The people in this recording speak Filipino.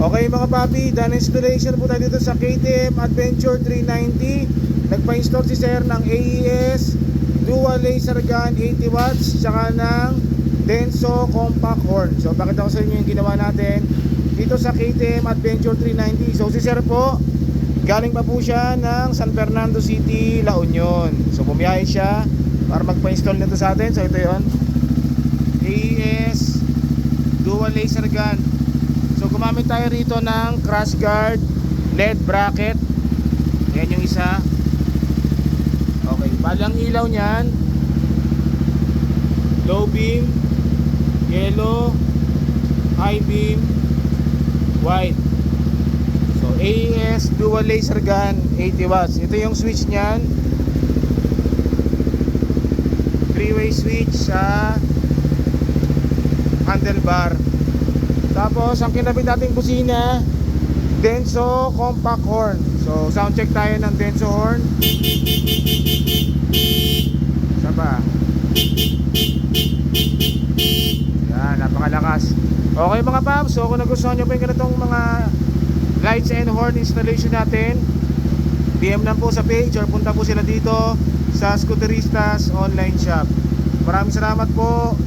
Okay mga papi, done installation po tayo dito sa KTM Adventure 390. Nagpa-install si sir ng AES dual laser gun 80 watts tsaka ng Denso compact horn. So pakita ko sa inyo yung ginawa natin dito sa KTM Adventure 390. So si sir po, galing pa po siya ng San Fernando City, La Union. So bumiyahe siya para magpa-install nito sa atin. So ito yun, AES dual laser gun. So gumamit tayo rito ng crash guard LED bracket. Yan yung isa. Okay, bali ang ilaw niyan, low beam, yellow, high beam, white. So AES dual laser gun 80 watts. Ito yung switch niyan, 3-way switch sa handlebar. Tapos ang kinabit nating busina, Denso compact horn. So sound check tayo ng Denso horn. Isa pa. Yan, napakalakas. Okay mga paps, so kung nagustuhan nyo pa yung ganitong mga lights and horn installation natin, DM lang po sa page or punta po sila dito sa Scooteristas online shop. Maraming salamat po.